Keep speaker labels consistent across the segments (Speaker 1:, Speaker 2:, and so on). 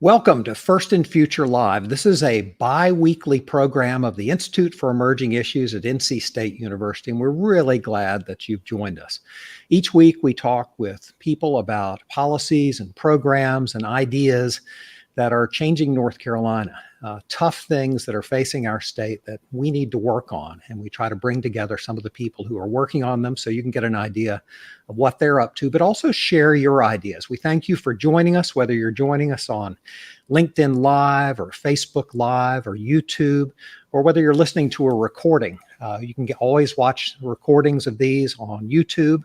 Speaker 1: Welcome to First and Future Live. This is a bi-weekly program of the Institute for Emerging Issues at NC State University, and we're really glad that you've joined us. Each week we talk with people about policies and programs and ideas that are changing North Carolina, tough things that are facing our state that we need to work on. And we try to bring together some of the people who are working on them so you can get an idea of what they're up to, but also share your ideas. We thank you for joining us, whether you're joining us on LinkedIn Live or Facebook Live or YouTube, or whether you're listening to a recording. You can always watch recordings of these on YouTube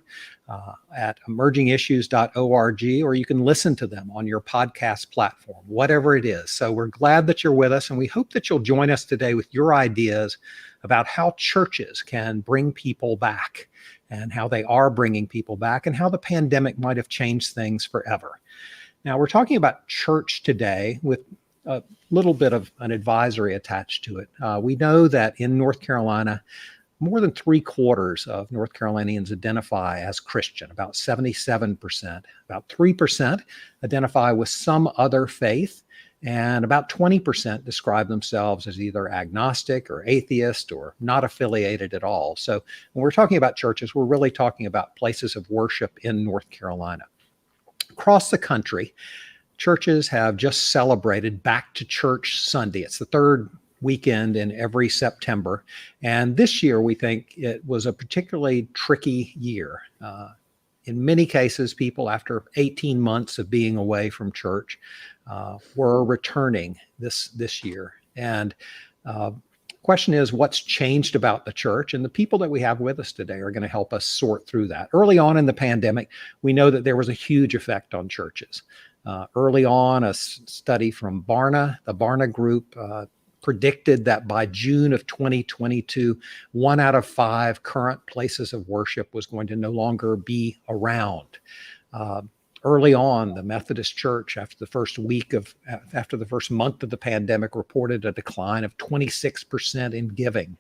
Speaker 1: at emergingissues.org, or you can listen to them on your podcast platform, whatever it is. So we're glad that you're with us, and we hope that you'll join us today with your ideas about how churches can bring people back and how they are bringing people back and how the pandemic might have changed things forever. Now, we're talking about church today with a little bit of an advisory attached to it. We know that in North Carolina, more than 3/4 of North Carolinians identify as Christian, about 77%. About 3% identify with some other faith, and about 20% describe themselves as either agnostic or atheist or not affiliated at all. So when we're talking about churches, we're really talking about places of worship in North Carolina. Across the country, churches have just celebrated Back to Church Sunday. It's the third weekend in every September. And this year, we think it was a particularly tricky year. In many cases, people, after 18 months of being away from church, were returning this year. And question is, what's changed about the church? And the people that we have with us today are going to help us sort through that. Early on in the pandemic, we know that there was a huge effect on churches. Early on, a study from Barna, the Barna Group, predicted that by June of 2022, 1 out of 5 current places of worship was going to no longer be around. Early on, the Methodist Church, after the first month of the pandemic, reported a decline of 26% in giving.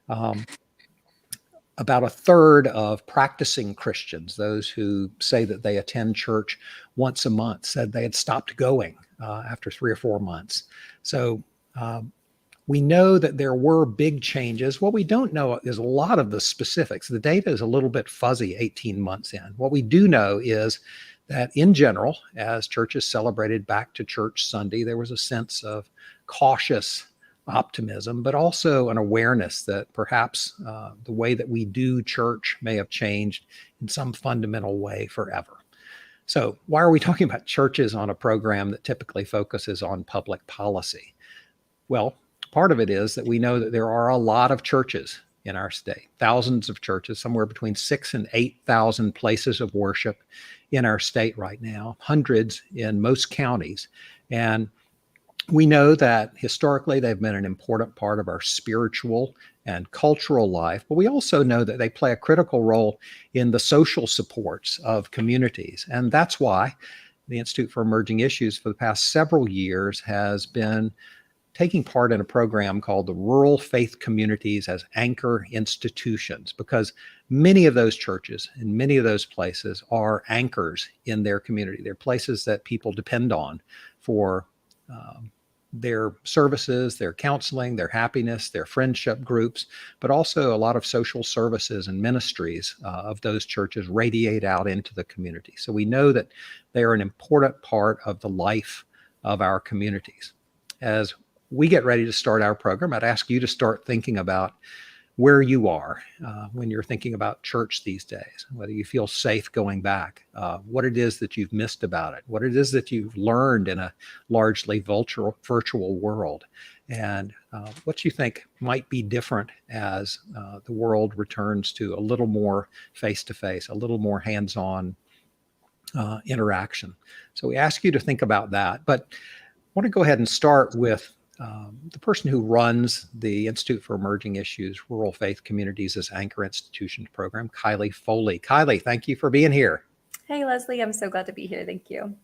Speaker 1: About a third of practicing Christians, those who say that they attend church once a month, said they had stopped going after 3 or 4 months. So we know that there were big changes. What we don't know is a lot of the specifics. The data is a little bit fuzzy 18 months in. What we do know is that in general, as churches celebrated Back to Church Sunday, there was a sense of cautious optimism, but also an awareness that perhaps the way that we do church may have changed in some fundamental way forever. So why are we talking about churches on a program that typically focuses on public policy? Well, part of it is that we know that there are a lot of churches in our state, thousands of churches, somewhere between 6,000 and 8,000 places of worship in our state right now, hundreds in most counties. And we know that historically they've been an important part of our spiritual and cultural life, but we also know that they play a critical role in the social supports of communities. And that's why the Institute for Emerging Issues for the past several years has been taking part in a program called the Rural Faith Communities as Anchor Institutions, because many of those churches and many of those places are anchors in their community. They're places that people depend on for their services, their counseling, their happiness, their friendship groups, but also a lot of social services and ministries of those churches radiate out into the community. So we know that they are an important part of the life of our communities. As we get ready to start our program, I'd ask you to start thinking about where you are when you're thinking about church these days, whether you feel safe going back, what it is that you've missed about it, what it is that you've learned in a largely virtual world, and what you think might be different as the world returns to a little more face-to-face, a little more hands-on interaction. So we ask you to think about that, but I want to go ahead and start with the person who runs the Institute for Emerging Issues, Rural Faith Communities as Anchor Institutions program, Kylie Foley. Kylie, thank you for being here.
Speaker 2: Hey, Leslie, I'm so glad to be here. Thank you.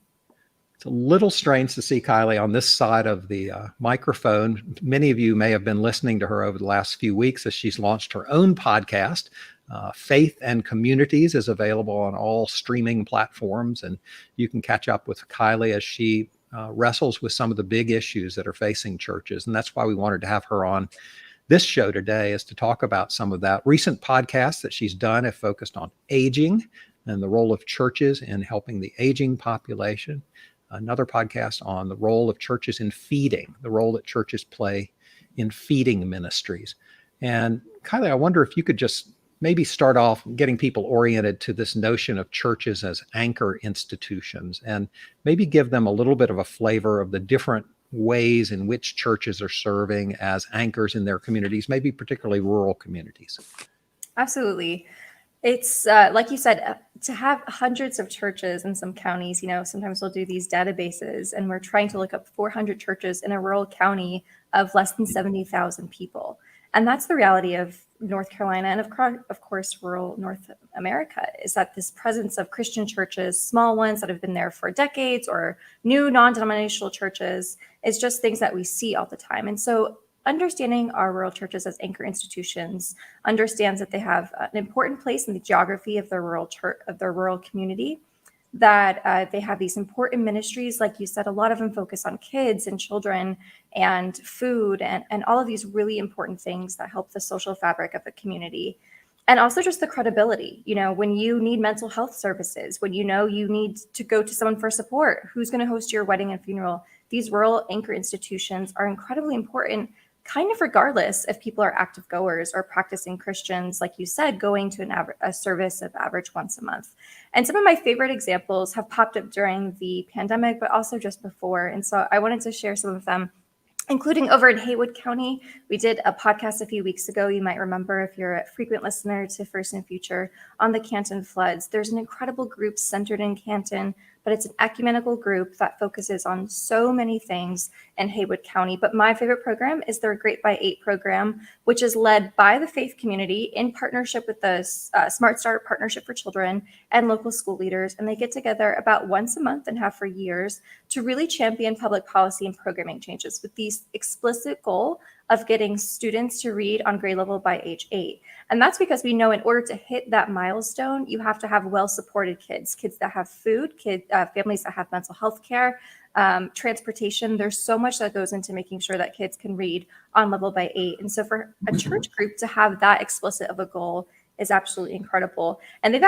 Speaker 1: It's a little strange to see Kylie on this side of the microphone. Many of you may have been listening to her over the last few weeks as she's launched her own podcast. Faith and Communities is available on all streaming platforms, and you can catch up with Kylie as she wrestles with some of the big issues that are facing churches. And that's why we wanted to have her on this show today, is to talk about some of that. Recent podcasts that she's done have focused on aging and the role of churches in helping the aging population. Another podcast on the role of churches in feeding, the role that churches play in feeding ministries. And Kylie, I wonder if you could just maybe start off getting people oriented to this notion of churches as anchor institutions, and maybe give them a little bit of a flavor of the different ways in which churches are serving as anchors in their communities, maybe particularly rural communities.
Speaker 2: Absolutely. It's like you said, to have hundreds of churches in some counties, sometimes we'll do these databases and we're trying to look up 400 churches in a rural county of less than 70,000 people. And that's the reality of North Carolina and of course, rural North America, is that this presence of Christian churches, small ones that have been there for decades, or new non-denominational churches, is just things that we see all the time. And so understanding our rural churches as anchor institutions understands that they have an important place in the geography of their rural church, of their rural community, that they have these important ministries. Like you said, a lot of them focus on kids and children and food and all of these really important things that help the social fabric of the community. And also just the credibility, when you need mental health services, when you need to go to someone for support, who's going to host your wedding and funeral, these rural anchor institutions are incredibly important, kind of regardless if people are active goers or practicing Christians, like you said, going to a service of average once a month. And some of my favorite examples have popped up during the pandemic, but also just before. And so I wanted to share some of them, including over in Haywood County. We did a podcast a few weeks ago, you might remember if you're a frequent listener to First and Future, on the Canton floods. There's an incredible group centered in Canton, but it's an ecumenical group that focuses on so many things in Haywood County. But my favorite program is their Great by 8 program, which is led by the faith community in partnership with the Smart Start Partnership for Children and local school leaders. And they get together about once a month and have for years to really champion public policy and programming changes with the explicit goal of getting students to read on grade level by age 8. And that's because we know in order to hit that milestone, you have to have well-supported kids that have food, families that have mental health care, transportation. There's so much that goes into making sure that kids can read on level by 8. And so for a church group to have that explicit of a goal is absolutely incredible. And they've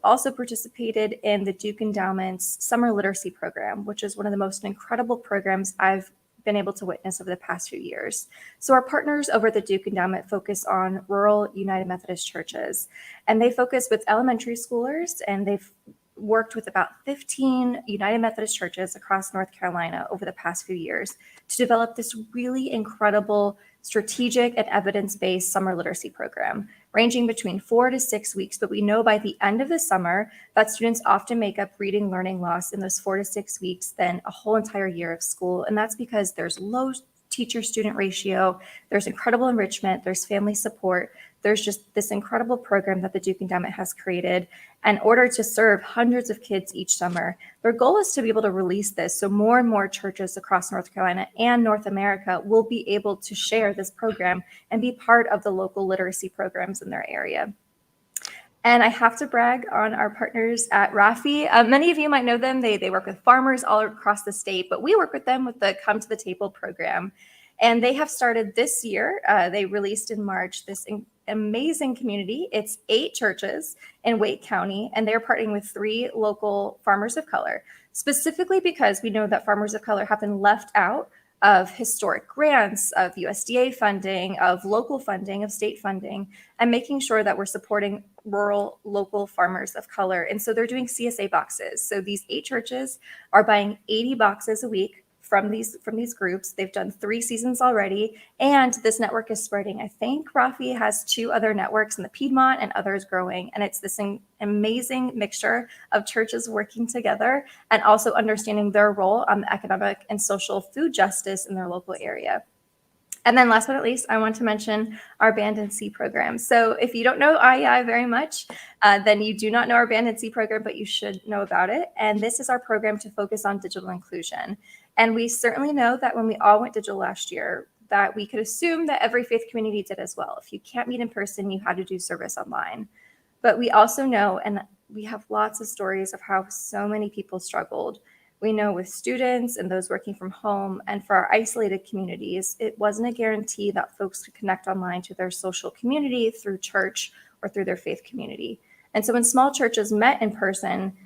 Speaker 2: also participated in the Duke Endowment's Summer Literacy Program, which is one of the most incredible programs I've been able to witness over the past few years. So our partners over at the Duke Endowment focus on rural United Methodist churches, and they focus with elementary schoolers, and they've worked with about 15 United Methodist churches across North Carolina over the past few years to develop this really incredible strategic and evidence-based summer literacy program, ranging between 4 to 6 weeks. But we know by the end of the summer that students often make up reading learning loss in those 4 to 6 weeks than a whole entire year of school. And that's because there's low teacher-student ratio, there's incredible enrichment, there's family support, there's just this incredible program that the Duke Endowment has created in order to serve hundreds of kids each summer. Their goal is to be able to release this so more and more churches across North Carolina and North America will be able to share this program and be part of the local literacy programs in their area. And I have to brag on our partners at Rafi. Many of you might know them. They work with farmers all across the state, but we work with them with the Come to the Table program. And they have started this year. They released in March this amazing community. It's 8 churches in Wake County, and they're partnering with 3 local farmers of color, specifically because we know that farmers of color have been left out of historic grants, of USDA funding, of local funding, of state funding, and making sure that we're supporting rural local farmers of color. And so they're doing CSA boxes. So these 8 churches are buying 80 boxes a week from these groups. They've done 3 seasons already, and this network is spreading. I think Rafi has 2 other networks in the Piedmont and others growing, and it's this amazing mixture of churches working together and also understanding their role on the economic and social food justice in their local area. And then last but not least, I want to mention our Band and C program. So if you don't know IEI very much, then you do not know our Band and C program, but you should know about it. And this is our program to focus on digital inclusion. And we certainly know that when we all went digital last year, that we could assume that every faith community did as well. If you can't meet in person, you had to do service online. But we also know, and we have lots of stories of how so many people struggled We know with students and those working from home and for our isolated communities, it wasn't a guarantee that folks could connect online to their social community through church or through their faith community. And so when small churches met in person,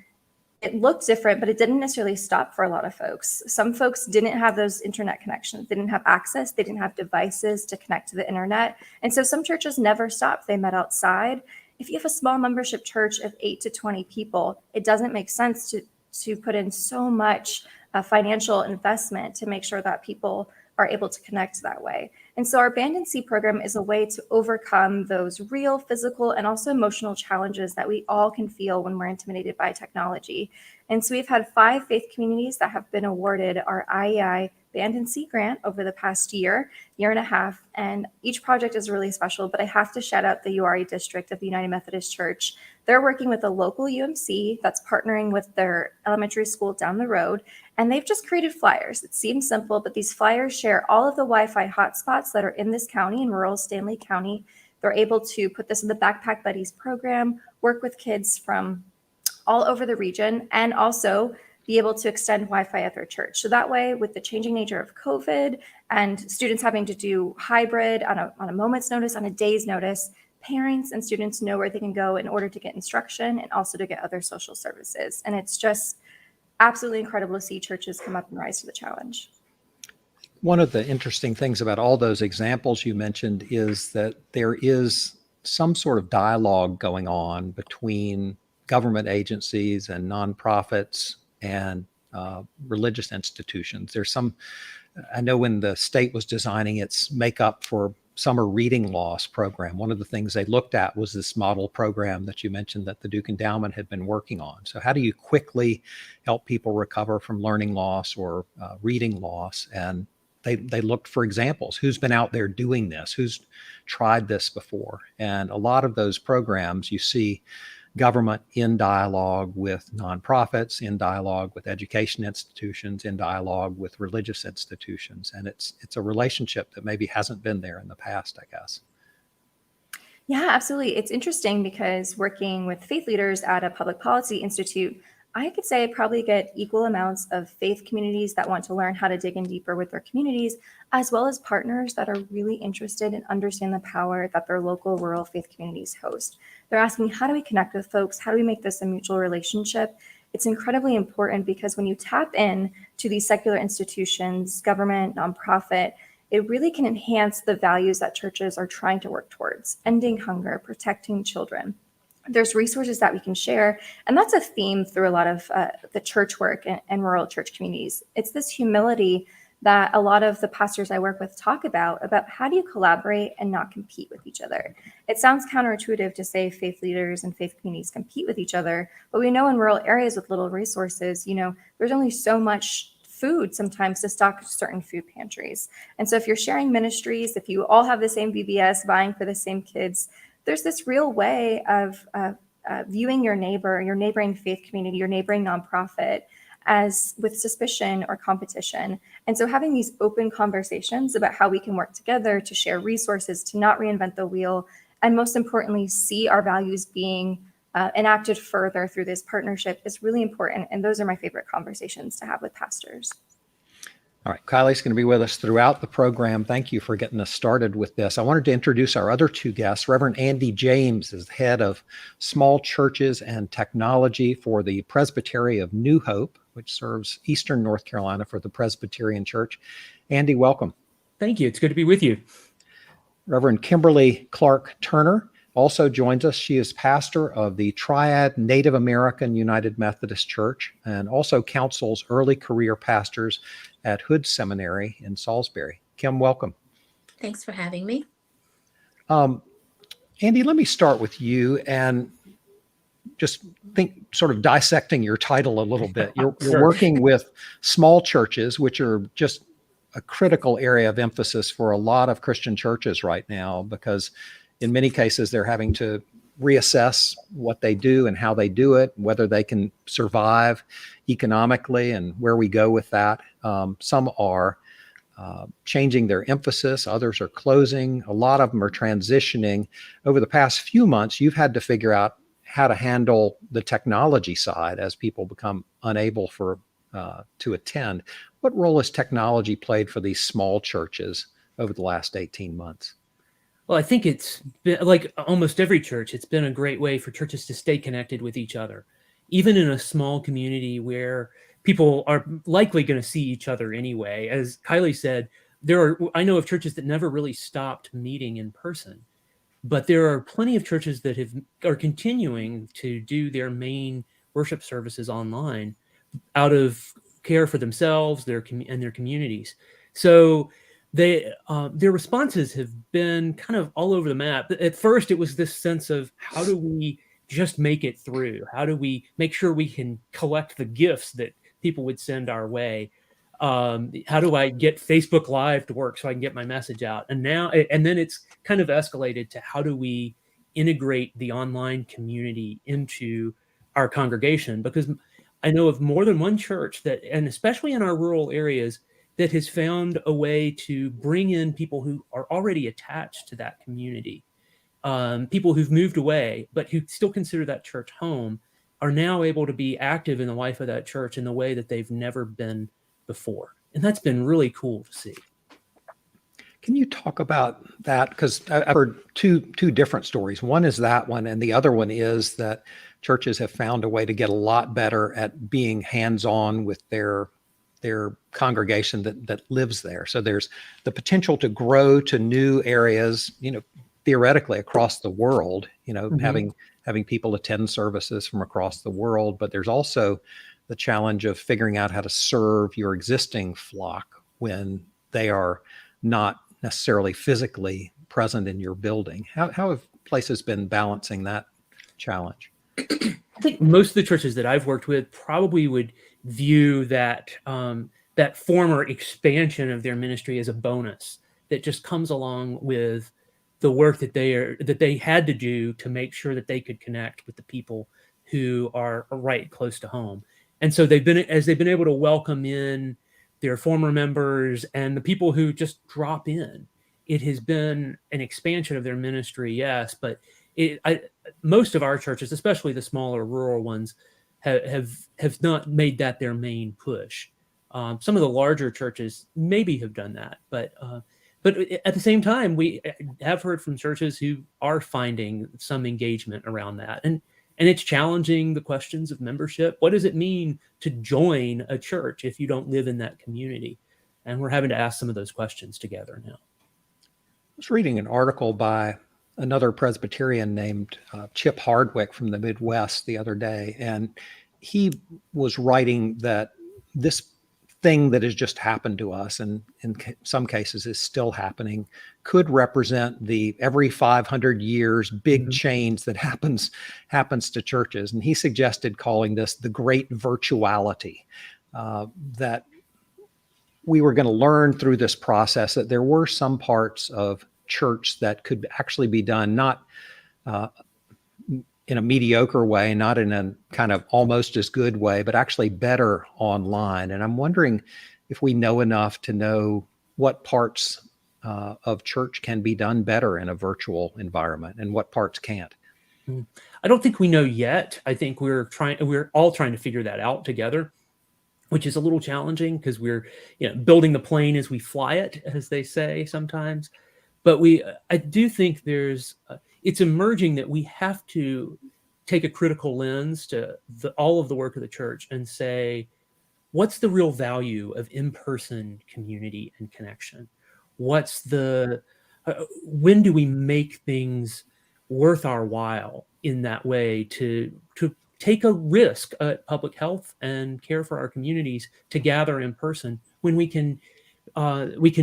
Speaker 2: it looked different, but it didn't necessarily stop for a lot of folks. Some folks didn't have those internet connections, they didn't have access, they didn't have devices to connect to the internet. And so some churches never stopped. They met outside. If you have a small membership church of 8 to 20 people, it doesn't make sense to put in so much financial investment to make sure that people are able to connect that way. And so our Band and See program is a way to overcome those real physical and also emotional challenges that we all can feel when we're intimidated by technology. And so we've had 5 faith communities that have been awarded our IEI Band and See grant over the past year and a half. And each project is really special, but I have to shout out the Youre district of the United Methodist Church. They're working with a local UMC that's partnering with their elementary school down the road. And they've just created flyers. It seems simple, but these flyers share all of the Wi-Fi hotspots that are in this county, in rural Stanley County. They're able to put this in the Backpack Buddies program, work with kids from all over the region, and also be able to extend Wi-Fi at their church. So that way, with the changing nature of COVID and students having to do hybrid on a moment's notice, on a day's notice, parents and students know where they can go in order to get instruction and also to get other social services. And it's just absolutely incredible to see churches come up and rise to the challenge.
Speaker 1: One of the interesting things about all those examples you mentioned is that there is some sort of dialogue going on between government agencies and nonprofits and religious institutions. There's some, I know when the state was designing its Makeup for Summer Reading Loss program, one of the things they looked at was this model program that you mentioned that the Duke Endowment had been working on. So how do you quickly help people recover from learning loss or reading loss? And they looked for examples. Who's been out there doing this? Who's tried this before? And a lot of those programs, you see government in dialogue with nonprofits, in dialogue with education institutions, in dialogue with religious institutions. And it's a relationship that maybe hasn't been there in the past, I guess.
Speaker 2: Yeah, absolutely. It's interesting because working with faith leaders at a public policy institute, I could say I probably get equal amounts of faith communities that want to learn how to dig in deeper with their communities, as well as partners that are really interested and understand the power that their local rural faith communities host. They're asking, how do we connect with folks? How do we make this a mutual relationship? It's incredibly important because when you tap in to these secular institutions, government, nonprofit, it really can enhance the values that churches are trying to work towards: ending hunger, protecting children. There's resources that we can share. And that's a theme through a lot of the church work and rural church communities. It's this humility that a lot of the pastors I work with talk about how do you collaborate and not compete with each other. It sounds counterintuitive to say faith leaders and faith communities compete with each other, but we know in rural areas with little resources, there's only so much food sometimes to stock certain food pantries. And so if you're sharing ministries, if you all have the same VBS, vying for the same kids, there's this real way of viewing your neighbor, your neighboring faith community, your neighboring nonprofit as with suspicion or competition. And so having these open conversations about how we can work together to share resources, to not reinvent the wheel, and most importantly, see our values being enacted further through this partnership is really important. And those are my favorite conversations to have with pastors.
Speaker 1: All right, Kylie's going to be with us throughout the program. Thank you for getting us started with this. I wanted to introduce our other 2 guests. Reverend Andy James is the head of small churches and technology for the Presbytery of New Hope, which serves Eastern North Carolina for the Presbyterian Church. Andy, welcome.
Speaker 3: Thank you. It's good to be with you.
Speaker 1: Reverend Kimberly Clarke Turner also joins us. She is pastor of the Triad Native American United Methodist Church and also counsels early career pastors at Hood Seminary in Salisbury. Kim, welcome.
Speaker 4: Thanks for having me.
Speaker 1: Andy, let me start with you and just sort of dissecting your title a little bit. You're working with small churches, which are just a critical area of emphasis for a lot of Christian churches right now, because in many cases, they're having to reassess what they do and how they do it, whether they can survive economically and where we go with that. Some are changing their emphasis. Others are closing. A lot of them are transitioning. Over the past few months, you've had to figure out how to handle the technology side as people become unable for to attend. What role has technology played for these small churches over the last 18 months?
Speaker 3: Well, I think it's been, like almost every church, it's been a great way for churches to stay connected with each other, even in a small community where people are likely going to see each other anyway. As Kylie said, I know of churches that never really stopped meeting in person, but there are plenty of churches that are continuing to do their main worship services online out of care for themselves, and their communities. So their responses have been kind of all over the map. At first, it was this sense of how do we just make it through? How do we make sure we can collect the gifts that people would send our way? How do I get Facebook Live to work so I can get my message out? And then it's kind of escalated to how do we integrate the online community into our congregation? Because I know of more than one church that, and especially in our rural areas, that has found a way to bring in people who are already attached to that community. People who've moved away, but who still consider that church home, are now able to be active in the life of that church in a way that they've never been before. And that's been really cool to see.
Speaker 1: Can you talk about that? Because I've heard two different stories. One is that one, and the other one is that churches have found a way to get a lot better at being hands-on with their congregation that lives there. So there's the potential to grow to new areas, theoretically across the world, having people attend services from across the world. But there's also the challenge of figuring out how to serve your existing flock when they are not necessarily physically present in your building. How have places been balancing that challenge?
Speaker 3: I think most of the churches that I've worked with probably would view that that former expansion of their ministry as a bonus that just comes along with the work that they had to do to make sure that they could connect with the people who are right close to home. And so they've been able to welcome in their former members and the people who just drop in. It has been an expansion of their ministry, yes, but most of our churches, especially the smaller rural ones, have not made that their main push. Some of the larger churches maybe have done that, but at the same time, we have heard from churches who are finding some engagement around that, and it's challenging the questions of membership. What does it mean to join a church if you don't live in that community? And we're having to ask some of those questions together now.
Speaker 1: I was reading an article by another Presbyterian named Chip Hardwick from the Midwest the other day, and he was writing that this thing that has just happened to us, and in some cases is still happening, could represent the every 500 years big change that happens to churches. And he suggested calling this the Great Virtuality, that we were going to learn through this process that there were some parts of church that could actually be done not in a mediocre way, not in a kind of almost as good way, but actually better online. And I'm wondering if we know enough to know what parts of church can be done better in a virtual environment and what parts can't.
Speaker 3: I don't think we know yet. I think we're all trying to figure that out together, which is a little challenging because we're building the plane as we fly it, as they say sometimes. But I do think it's emerging that we have to take a critical lens to all of the work of the church and say, what's the real value of in-person community and connection? When do we make things worth our while in that way to take a risk at public health and care for our communities to gather in person when we can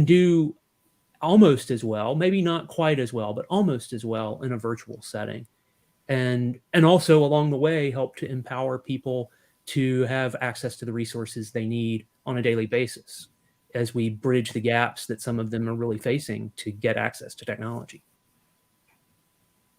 Speaker 3: do almost as well, maybe not quite as well, but almost as well in a virtual setting. And also along the way, help to empower people to have access to the resources they need on a daily basis as we bridge the gaps that some of them are really facing to get access to technology.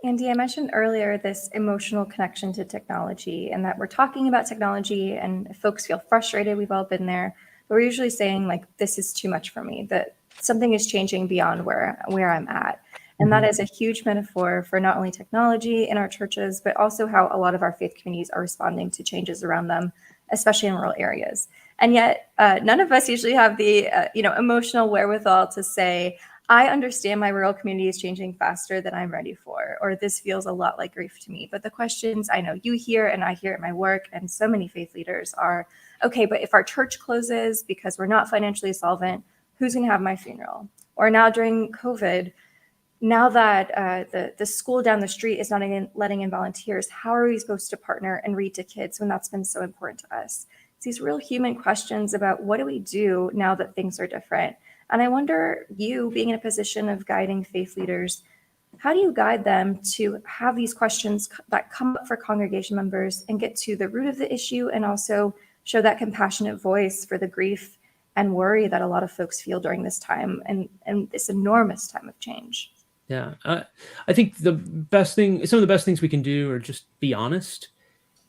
Speaker 2: Andy, I mentioned earlier this emotional connection to technology and that we're talking about technology and if folks feel frustrated, we've all been there, but we're usually saying like, this is too much for me, that something is changing beyond where I'm at. And that is a huge metaphor for not only technology in our churches, but also how a lot of our faith communities are responding to changes around them especially in rural areas. And yet none of us usually have the emotional wherewithal to say, I understand my rural community is changing faster than I'm ready for, or this feels a lot like grief to me. But the questions I know you hear and I hear at my work and so many faith leaders are, okay, but if our church closes because we're not financially solvent, who's going to have my funeral? Or now during COVID, now that the school down the street is not letting in volunteers, how are we supposed to partner and read to kids when that's been so important to us? It's these real human questions about what do we do now that things are different? And I wonder, you being in a position of guiding faith leaders, how do you guide them to have these questions that come up for congregation members and get to the root of the issue and also show that compassionate voice for the grief and worry that a lot of folks feel during this time and this enormous time of change?
Speaker 3: Yeah, I think some of the best things we can do are just be honest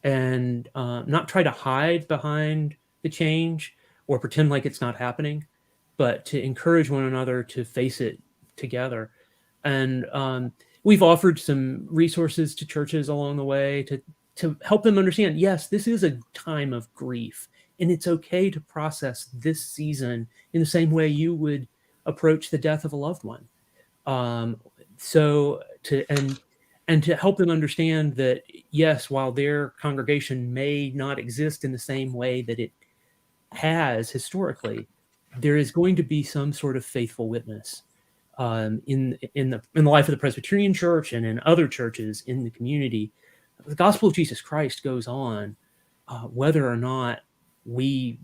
Speaker 3: and not try to hide behind the change or pretend like it's not happening, but to encourage one another to face it together. And we've offered some resources to churches along the way to help them understand, yes, this is a time of grief, and it's okay to process this season in the same way you would approach the death of a loved one. So to help them understand that, yes, while their congregation may not exist in the same way that it has historically, there is going to be some sort of faithful witness in the life of the Presbyterian Church and in other churches in the community. The gospel of Jesus Christ goes on, whether or not we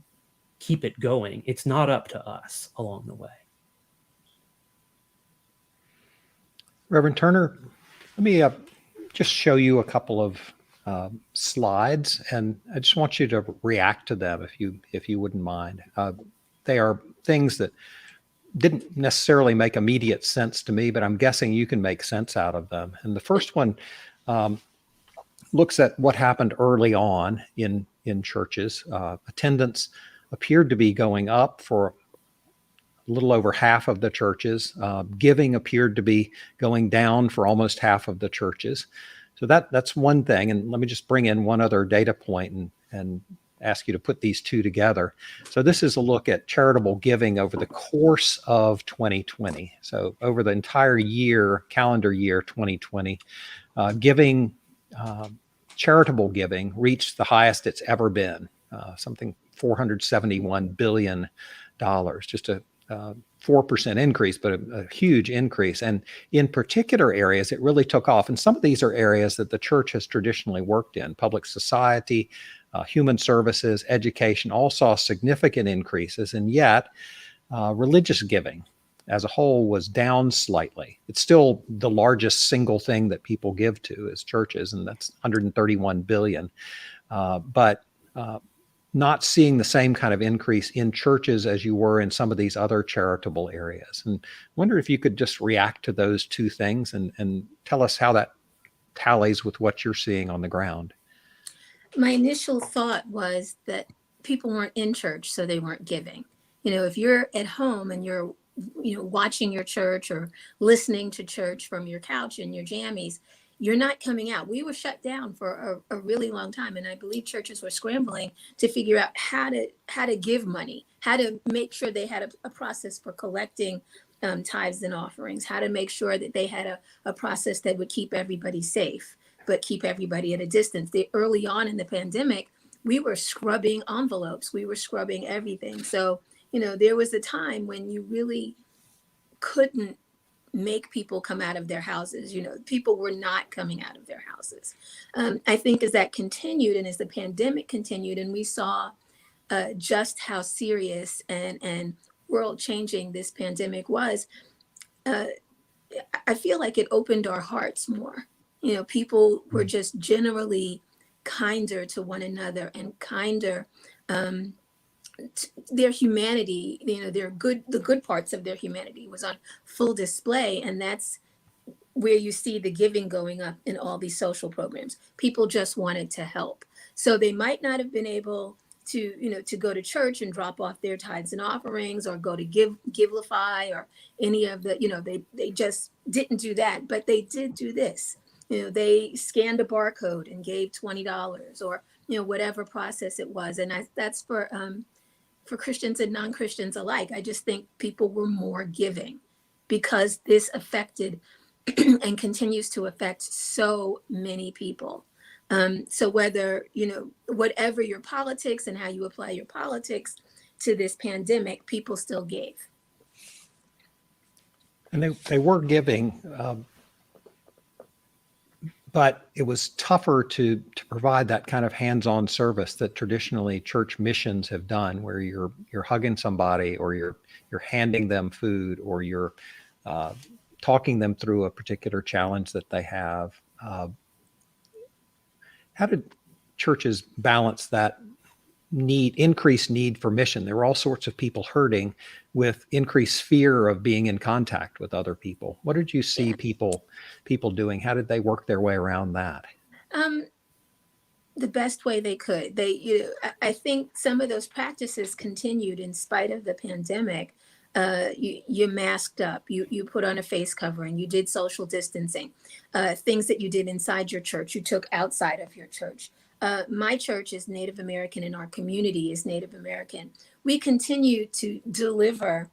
Speaker 3: keep it going. It's not up to us along the way.
Speaker 1: Reverend Turner, let me just show you a couple of slides, and I just want you to react to them if you wouldn't mind. They are things that didn't necessarily make immediate sense to me, but I'm guessing you can make sense out of them. And the first one looks at what happened early on in churches. Attendance appeared to be going up for a little over half of the churches. Giving appeared to be going down for almost half of the churches. So that's one thing. And let me just bring in one other data point and ask you to put these two together. So this is a look at charitable giving over the course of 2020. So over the entire year, calendar year 2020, charitable giving reached the highest it's ever been, something $471 billion, just a 4% increase, but a huge increase. And in particular areas, it really took off. And some of these are areas that the church has traditionally worked in. Public society, human services, education, all saw significant increases. And yet, religious giving as a whole was down slightly. It's still the largest single thing that people give to is churches, and that's $131 billion. But not seeing the same kind of increase in churches as you were in some of these other charitable areas. And I wonder if you could just react to those two things and tell us how that tallies with what you're seeing on the ground.
Speaker 4: My initial thought was that people weren't in church, so they weren't giving. If you're at home and you're, watching your church or listening to church from your couch in your jammies, you're not coming out. We were shut down for a really long time. And I believe churches were scrambling to figure out how to give money, how to make sure they had a process for collecting tithes and offerings, how to make sure that they had a process that would keep everybody safe, but keep everybody at a distance. Early on in the pandemic, we were scrubbing envelopes. We were scrubbing everything. So, there was a time when you really couldn't make people come out of their houses. People were not coming out of their houses. I think as that continued and as the pandemic continued and we saw just how serious and world changing this pandemic was, I feel like it opened our hearts more. People were just generally kinder to one another and kinder. Their humanity, the good parts of their humanity was on full display. And that's where you see the giving going up in all these social programs. People just wanted to help. So they might not have been able to go to church and drop off their tithes and offerings or go to Givelify or any of the, they just didn't do that, but they did do this. They scanned a barcode and gave $20 or whatever process it was. And that's for Christians and non-Christians alike. I just think people were more giving because this affected and continues to affect so many people. So whether, whatever your politics and how you apply your politics to this pandemic, people still gave.
Speaker 1: And they were giving, but it was tougher to provide that kind of hands-on service that traditionally church missions have done, where you're hugging somebody, or you're handing them food, or you're talking them through a particular challenge that they have. How did churches balance that increased need for mission? There were all sorts of people hurting with increased fear of being in contact with other people. What did you see people doing? How did they work their way around that?
Speaker 4: The best way they could. I think some of those practices continued in spite of the pandemic. You masked up, you put on a face covering, you did social distancing, things that you did inside your church, you took outside of your church. My church is Native American and our community is Native American. We continue to deliver.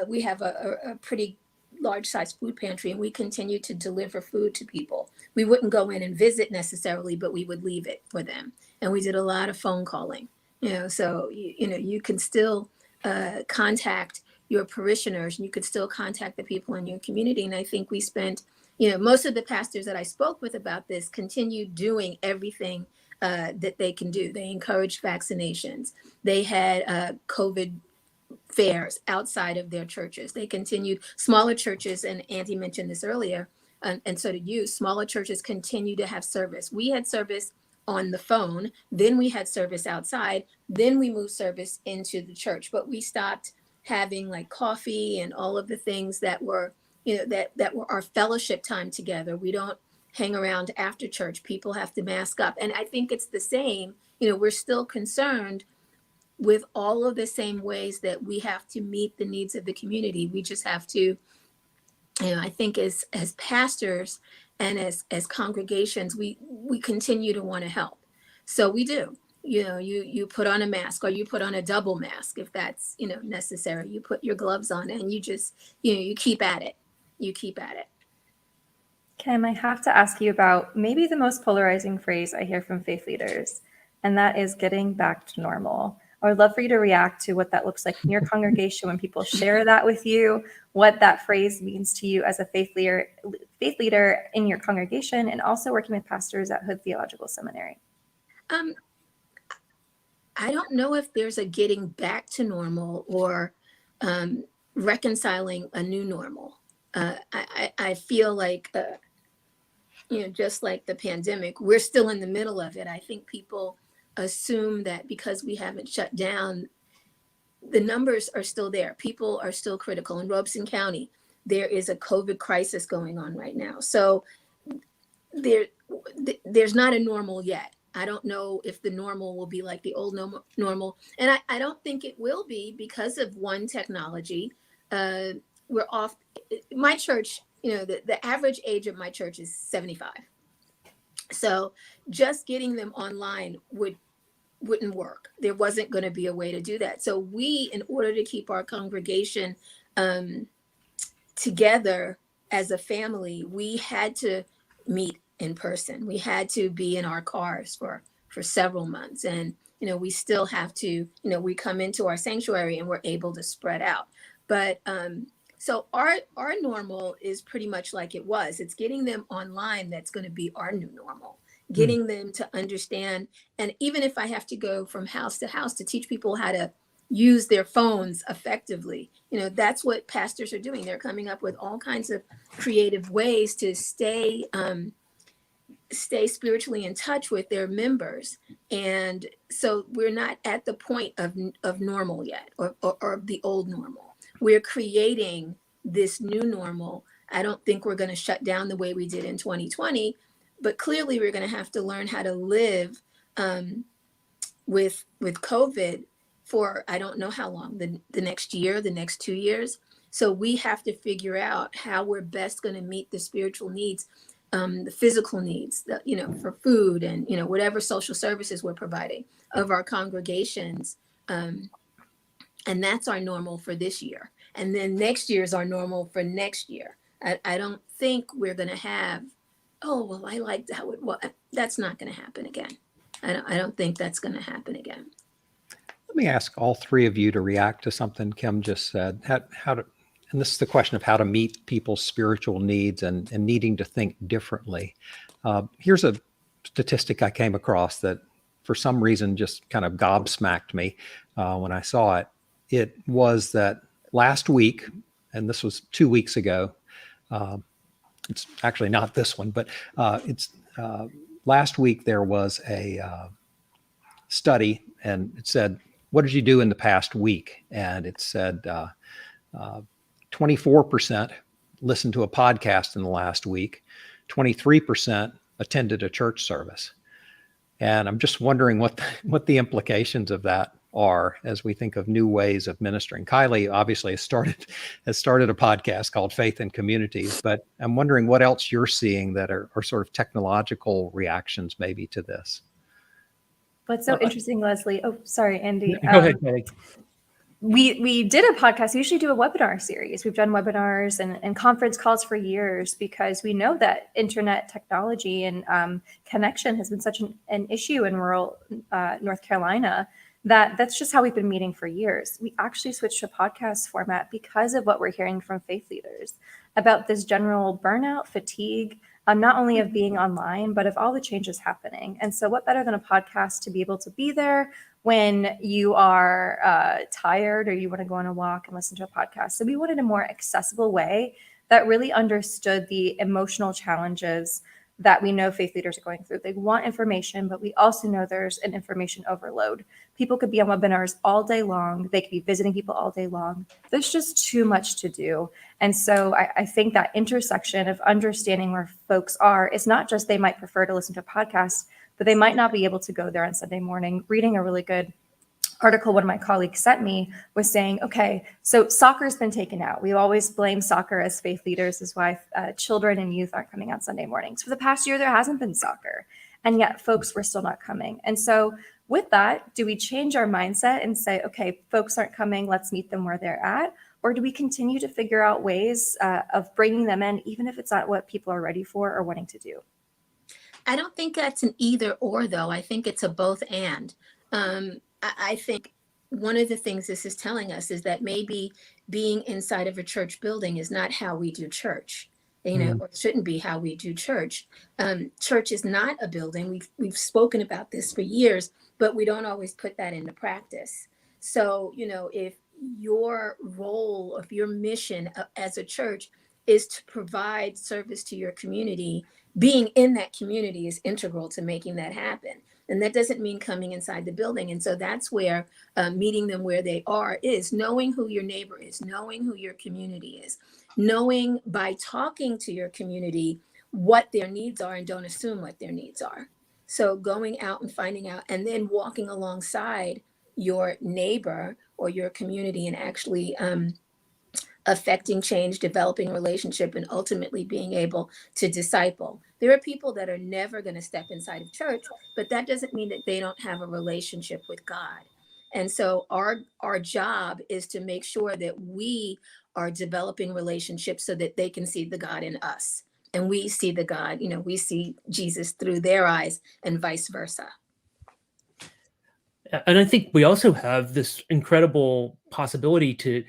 Speaker 4: We have a pretty large size food pantry, and we continue to deliver food to people. We wouldn't go in and visit necessarily, but we would leave it for them. And we did a lot of phone calling, so you can still contact your parishioners, and you could still contact the people in your community. And I think we spent, most of the pastors that I spoke with about this continued doing everything that they can do. They encouraged vaccinations. They had COVID fairs outside of their churches. They continued, smaller churches, and Andy mentioned this earlier, and so did you, smaller churches continue to have service. We had service on the phone, then we had service outside, then we moved service into the church, but we stopped having like coffee and all of the things that were, that were our fellowship time together. We don't hang around after church. People have to mask up. And I think it's the same, we're still concerned with all of the same ways that we have to meet the needs of the community. We just have to, I think as pastors and as congregations, we continue to want to help. So we do. You put on a mask, or you put on a double mask if that's necessary. You put your gloves on, and you just you keep at it.
Speaker 2: Kim, I have to ask you about maybe the most polarizing phrase I hear from faith leaders, and that is getting back to normal. I would love for you to react to what that looks like in your congregation when people share that with you, what that phrase means to you as a faith leader in your congregation, and also working with pastors at Hood Theological Seminary.
Speaker 4: I don't know if there's a getting back to normal or reconciling a new normal. I feel like, just like the pandemic, we're still in the middle of it. I think people assume that because we haven't shut down, the numbers are still there. People are still critical. In Robeson County, there is a COVID crisis going on right now. So there's not a normal yet. I don't know if the normal will be like the old normal. And I don't think it will be because of one technology. We're off. My church, the average age of my church is 75. So just getting them online wouldn't work. There wasn't going to be a way to do that. So we, in order to keep our congregation together as a family, we had to meet in person. We had to be in our cars for several months. And, we still have to, we come into our sanctuary and we're able to spread out. But so our normal is pretty much like it was. It's getting them online that's going to be our new normal. Getting them to understand. And even if I have to go from house to house to teach people how to use their phones effectively, that's what pastors are doing. They're coming up with all kinds of creative ways to stay spiritually in touch with their members. And so we're not at the point of normal yet, or the old normal. We're creating this new normal. I don't think we're going to shut down the way we did in 2020, but clearly we're going to have to learn how to live with COVID for, I don't know how long, the next year, the next 2 years. So we have to figure out how we're best going to meet the spiritual needs the physical needs, for food and, whatever social services we're providing of our congregations. And that's our normal for this year. And then next year is our normal for next year. I don't think we're going to have, oh, well, I liked how it was. That's not going to happen again. I don't think that's going to happen again.
Speaker 1: Let me ask all three of you to react to something Kim just said. And this is the question of how to meet people's spiritual needs and needing to think differently. Here's a statistic I came across that for some reason just kind of gobsmacked me when I saw it. It was that last week, and this was 2 weeks ago, it's actually not this one, but last week there was a study, and it said, what did you do in the past week? And it said 24% listened to a podcast in the last week, 23% attended a church service. And I'm just wondering what the implications of that are as we think of new ways of ministering. Kylie obviously has started a podcast called Faith in Communities, but I'm wondering what else you're seeing that are sort of technological reactions maybe to this.
Speaker 2: What's so interesting, Leslie? Oh, sorry, Andy.
Speaker 3: Go ahead, Kylie.
Speaker 2: We did a podcast. We usually do a webinar series. We've done webinars and conference calls for years because we know that internet technology and connection has been such an issue in rural North Carolina that's just how we've been meeting for years. We actually switched to a podcast format because of what we're hearing from faith leaders about this general burnout, fatigue, not only of being online, but of all the changes happening. And so what better than a podcast to be able to be there when you are tired or you want to go on a walk and listen to a podcast. So we wanted a more accessible way that really understood the emotional challenges that we know faith leaders are going through. They want information, but we also know there's an information overload. People could be on webinars all day long. They could be visiting people all day long. There's just too much to do. And so I think that intersection of understanding where folks are, it's not just they might prefer to listen to a podcast, but they might not be able to go there on Sunday morning. Reading a really good article one of my colleagues sent me was saying, okay, so soccer's been taken out. We always blame soccer as faith leaders as why children and youth aren't coming on Sunday mornings. For the past year, there hasn't been soccer, and yet folks were still not coming. And so with that, do we change our mindset and say, okay, folks aren't coming, let's meet them where they're at? Or do we continue to figure out ways of bringing them in, even if it's not what people are ready for or wanting to do?
Speaker 4: I don't think that's an either or, though. I think it's a both and. I think one of the things this is telling us is that maybe being inside of a church building is not how we do church, or shouldn't be how we do church. Church is not a building. We've spoken about this for years, but we don't always put that into practice. So, if your role of your mission as a church is to provide service to your community, being in that community is integral to making that happen. And that doesn't mean coming inside the building. And so that's where meeting them where they are is knowing who your neighbor is, knowing who your community is, knowing by talking to your community what their needs are and don't assume what their needs are. So going out and finding out and then walking alongside your neighbor or your community and actually affecting change, developing a relationship, and ultimately being able to disciple. There are people that are never going to step inside of church, but that doesn't mean that they don't have a relationship with God. And so our job is to make sure that we are developing relationships so that they can see the God in us. And we see the God, we see Jesus through their eyes and vice versa.
Speaker 3: And I think we also have this incredible possibility to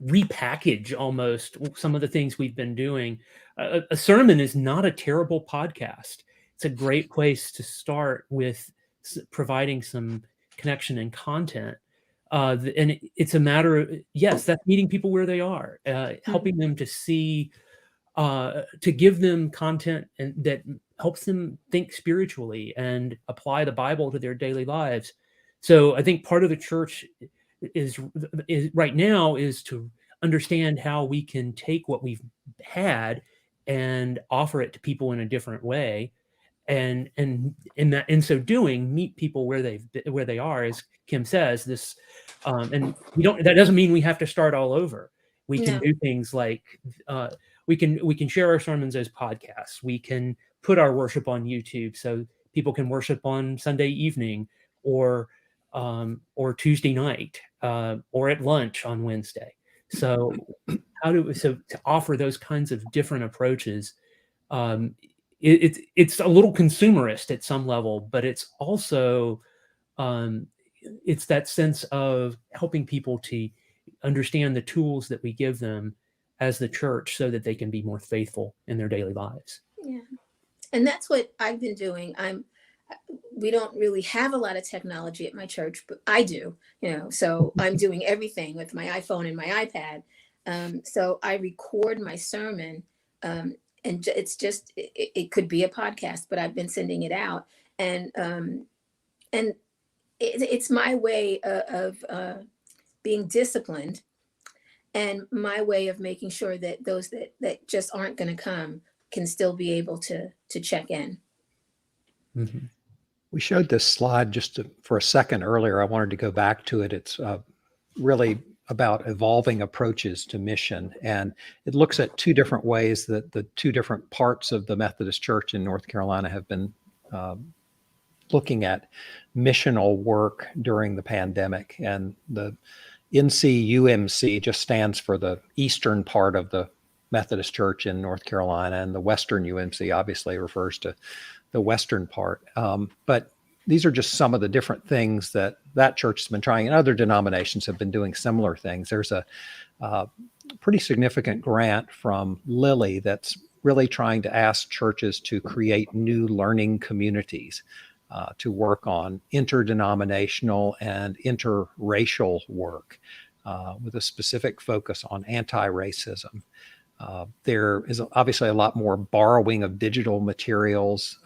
Speaker 3: repackage almost some of the things we've been doing. A sermon is not a terrible podcast. It's a great place to start with providing some connection and content. And it's a matter of, yes, that's meeting people where they are, helping them to see, to give them content and that helps them think spiritually and apply the Bible to their daily lives. So I think part of the church is right now is to understand how we can take what we've had and offer it to people in a different way, and in so doing, meet people where they are, as Kim says. This, and we don't. That doesn't mean we have to start all over. We can do things like we can share our sermons as podcasts. We can put our worship on YouTube so people can worship on Sunday evening or Tuesday night or at lunch on Wednesday. So to offer those kinds of different approaches, it's a little consumerist at some level, but it's also it's that sense of helping people to understand the tools that we give them as the church so that they can be more faithful in their daily lives.
Speaker 4: Yeah. And that's what I've been doing. We don't really have a lot of technology at my church, but I do, so I'm doing everything with my iPhone and my iPad. So I record my sermon, and it could be a podcast, but I've been sending it out, and it's my way of being disciplined, and my way of making sure that those that just aren't going to come can still be able to check in.
Speaker 3: Mm-hmm.
Speaker 1: We showed this slide for a second earlier. I wanted to go back to it. It's really about evolving approaches to mission. And it looks at two different ways that the two different parts of the Methodist Church in North Carolina have been looking at missional work during the pandemic. And the NCUMC just stands for the eastern part of the Methodist Church in North Carolina, and the Western UMC obviously refers to the western part. But these are just some of the different things that church has been trying, and other denominations have been doing similar things. There's a pretty significant grant from Lilly that's really trying to ask churches to create new learning communities to work on interdenominational and interracial work with a specific focus on anti-racism. There is obviously a lot more borrowing of digital materials.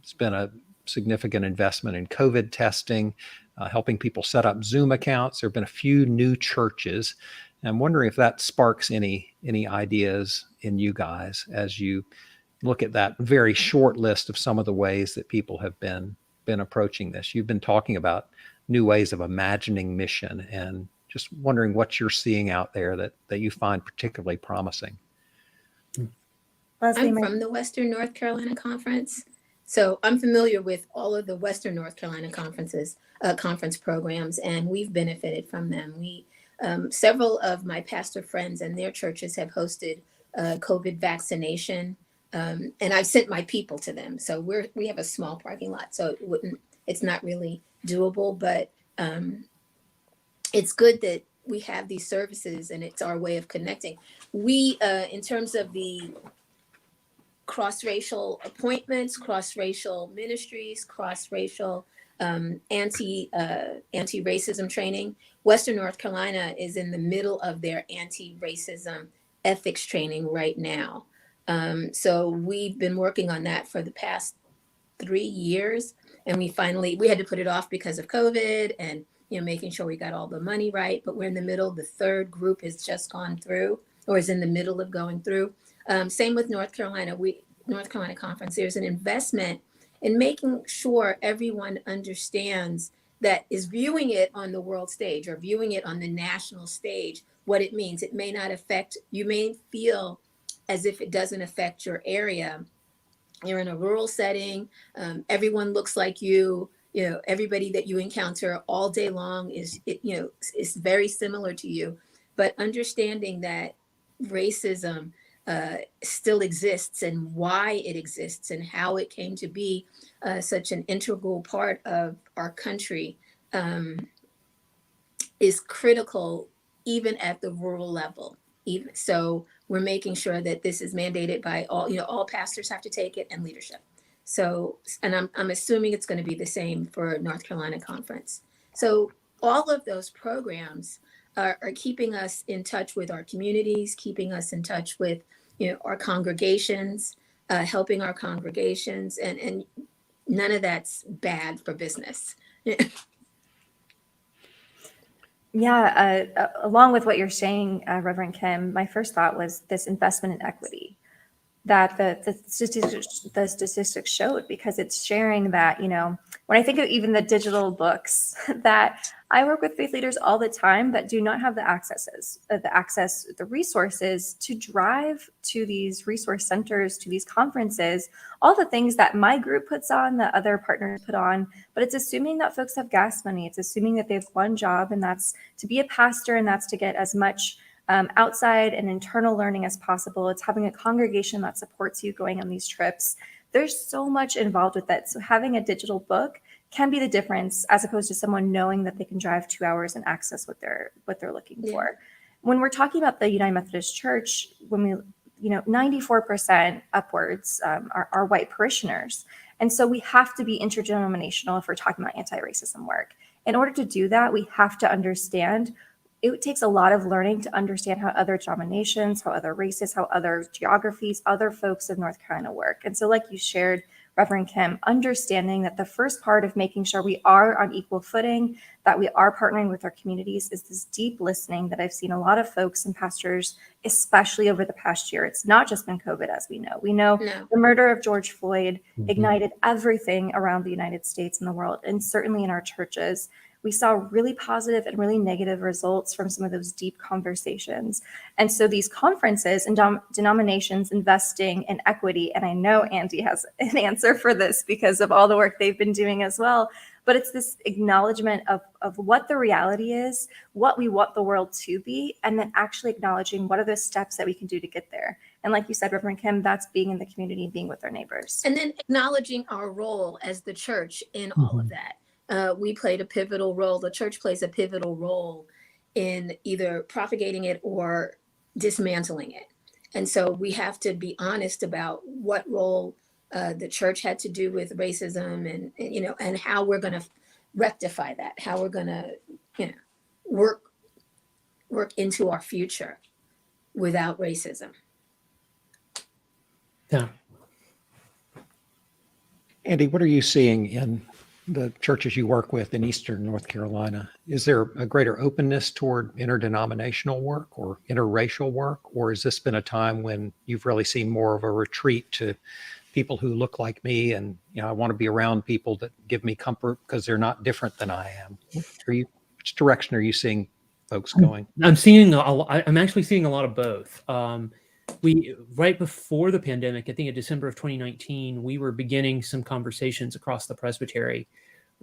Speaker 1: It's been a significant investment in COVID testing, helping people set up Zoom accounts. There have been a few new churches. And I'm wondering if that sparks any ideas in you guys as you look at that very short list of some of the ways that people have been approaching this. You've been talking about new ways of imagining mission, and just wondering what you're seeing out there that you find particularly promising.
Speaker 2: Leslie,
Speaker 4: I'm from the Western North Carolina Conference, so I'm familiar with all of the Western North Carolina conference programs, and we've benefited from them. Several of my pastor friends and their churches have hosted COVID vaccination, and I've sent my people to them. So we have a small parking lot, so it's not really doable, but it's good that we have these services, and it's our way of connecting. We, in terms of the cross-racial appointments, cross-racial ministries, cross-racial anti-racism training, Western North Carolina is in the middle of their anti-racism ethics training right now. So we've been working on that for the past 3 years, and we had to put it off because of COVID and making sure we got all the money right, but we're in the middle. The third group has just gone through, or is in the middle of going through. Same with North Carolina. North Carolina Conference, there's an investment in making sure everyone understands that is viewing it on the world stage or viewing it on the national stage, what it means. It may not affect, you may feel as if it doesn't affect your area. You're in a rural setting, everyone looks like you, everybody that you encounter all day long is very similar to you, but understanding that racism still exists and why it exists and how it came to be such an integral part of our country is critical, even at the rural level. So we're making sure that this is mandated by all pastors have to take it, and leadership. So, and I'm assuming it's going to be the same for North Carolina Conference. So all of those programs are keeping us in touch with our communities, keeping us in touch with our congregations, helping our congregations, and none of that's bad for business.
Speaker 2: Yeah, along with what you're saying, Reverend Kim, my first thought was this investment in equity. that the statistics showed, because it's sharing that, when I think of even the digital books that I work with faith leaders all the time that do not have the resources to drive to these resource centers, to these conferences, all the things that my group puts on, that other partners put on. But it's assuming that folks have gas money. It's assuming that they have one job, and that's to be a pastor, and that's to get as much outside and internal learning as possible. It's having a congregation that supports you going on these trips. There's so much involved with it. So having a digital book can be the difference, as opposed to someone knowing that they can drive 2 hours and access what they're looking for. When we're talking about the United Methodist Church, when we 94% upwards are white parishioners. And so we have to be interdenominational if we're talking about anti-racism work. In order to do that, we have to understand. It takes a lot of learning to understand how other denominations, how other races, how other geographies, other folks of North Carolina work. And so, like you shared, Reverend Kim, understanding that the first part of making sure we are on equal footing, that we are partnering with our communities, is this deep listening that I've seen a lot of folks and pastors, especially over the past year. It's not just been COVID, as we know. We know the murder of George Floyd ignited everything around the United States and the world, and certainly in our churches. We saw really positive and really negative results from some of those deep conversations. And so these conferences and denominations investing in equity, and I know Andy has an answer for this because of all the work they've been doing as well, but it's this acknowledgement of what the reality is, what we want the world to be, and then actually acknowledging what are the steps that we can do to get there. And like you said, Reverend Kim, that's being in the community, being with our neighbors.
Speaker 4: And then acknowledging our role as the church in all of that. We played a pivotal role. The church plays a pivotal role in either propagating it or dismantling it. And so we have to be honest about what role the church had to do with racism, and how we're going to rectify that, how we're going to, work into our future without racism.
Speaker 3: Yeah.
Speaker 1: Andy, what are you seeing in the churches you work with in Eastern North Carolina? Is there a greater openness toward interdenominational work or interracial work? Or has this been a time when you've really seen more of a retreat to people who look like me, and I want to be around people that give me comfort because they're not different than I am? Which direction are you seeing folks going?
Speaker 3: I'm actually seeing a lot of both. We, right before the pandemic, I think in December of 2019, we were beginning some conversations across the presbytery